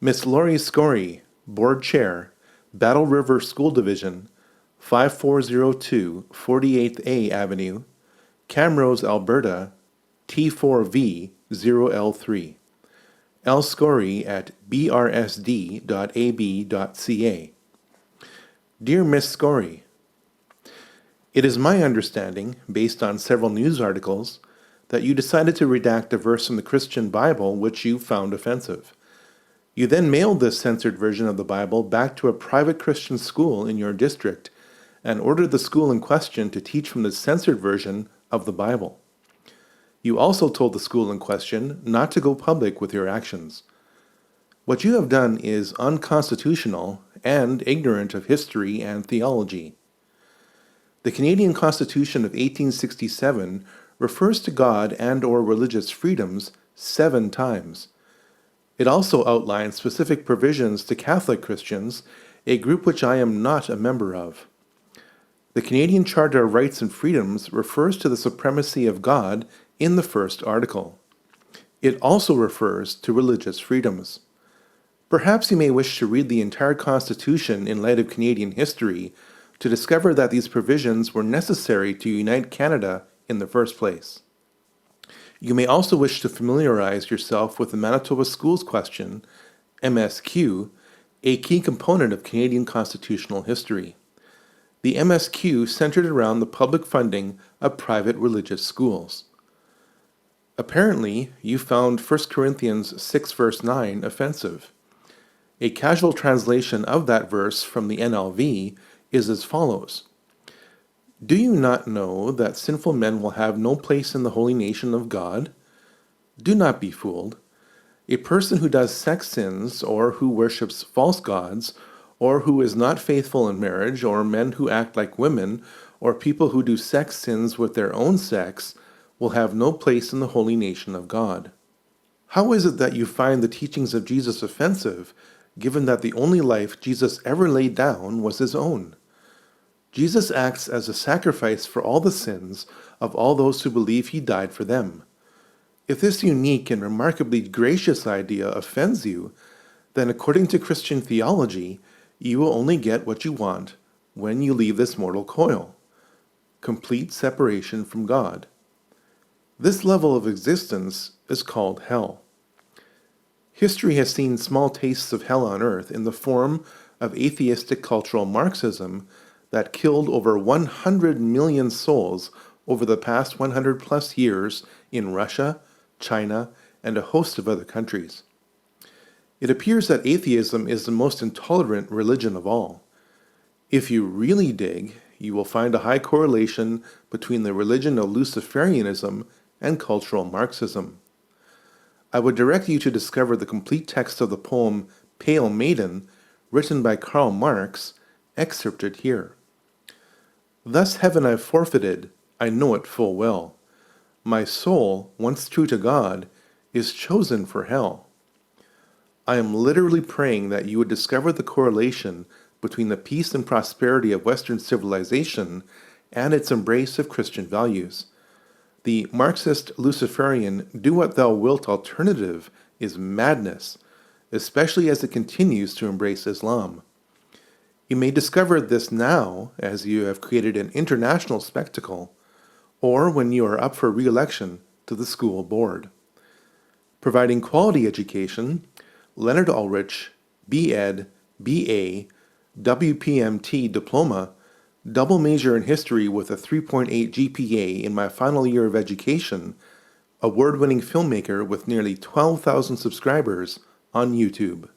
Miss Lori Skori, Board Chair, Battle River School Division, 5402 48th A Avenue, Camrose, Alberta, T4V 0L3. L. Skori at brsd.ab.ca. Dear Miss Skori, it is my understanding, based on several news articles, that you decided to redact a verse from the Christian Bible which you found offensive. You then mailed this censored version of the Bible back to a private Christian school in your district and ordered the school in question to teach from the censored version of the Bible. You also told the school in question not to go public with your actions. What you have done is unconstitutional and ignorant of history and theology. The Canadian Constitution of 1867 refers to God and/or religious freedoms 7 times. It also outlines specific provisions to Catholic Christians, a group which I am not a member of. The Canadian Charter of Rights and Freedoms refers to the supremacy of God in the first article. It also refers to religious freedoms. Perhaps you may wish to read the entire Constitution in light of Canadian history to discover that these provisions were necessary to unite Canada in the first place. You may also wish to familiarize yourself with the Manitoba Schools Question, MSQ, a key component of Canadian constitutional history. The MSQ centered around the public funding of private religious schools. Apparently, you found 1 Corinthians 6 verse 9 offensive. A casual translation of that verse from the NLV is as follows. Do you not know that sinful men will have no place in the holy nation of God? Do not be fooled. A person who does sex sins, or who worships false gods, or who is not faithful in marriage, or men who act like women, or people who do sex sins with their own sex, will have no place in the holy nation of God. How is it that you find the teachings of Jesus offensive, given that the only life Jesus ever laid down was his own? Jesus acts as a sacrifice for all the sins of all those who believe he died for them. If this unique and remarkably gracious idea offends you, then according to Christian theology, you will only get what you want when you leave this mortal coil: complete separation from God. This level of existence is called hell. History has seen small tastes of hell on earth in the form of atheistic cultural Marxism that killed over 100 million souls over the past 100 plus years in Russia, China, and a host of other countries. It appears that atheism is the most intolerant religion of all. If you really dig, you will find a high correlation between the religion of Luciferianism and cultural Marxism. I would direct you to discover the complete text of the poem Pale Maiden, written by Karl Marx, excerpted here. Thus heaven I've forfeited, I know it full well. My soul, once true to God, is chosen for hell. I am literally praying that you would discover the correlation between the peace and prosperity of Western civilization and its embrace of Christian values. The Marxist Luciferian do what thou wilt alternative is madness, especially as it continues to embrace Islam. You may discover this now as you have created an international spectacle, or when you are up for re-election to the school board. Providing quality education, Leonard Ulrich, B.Ed., B.A., WPMT diploma, double major in history with a 3.8 GPA in my final year of education, award-winning filmmaker with nearly 12,000 subscribers on YouTube.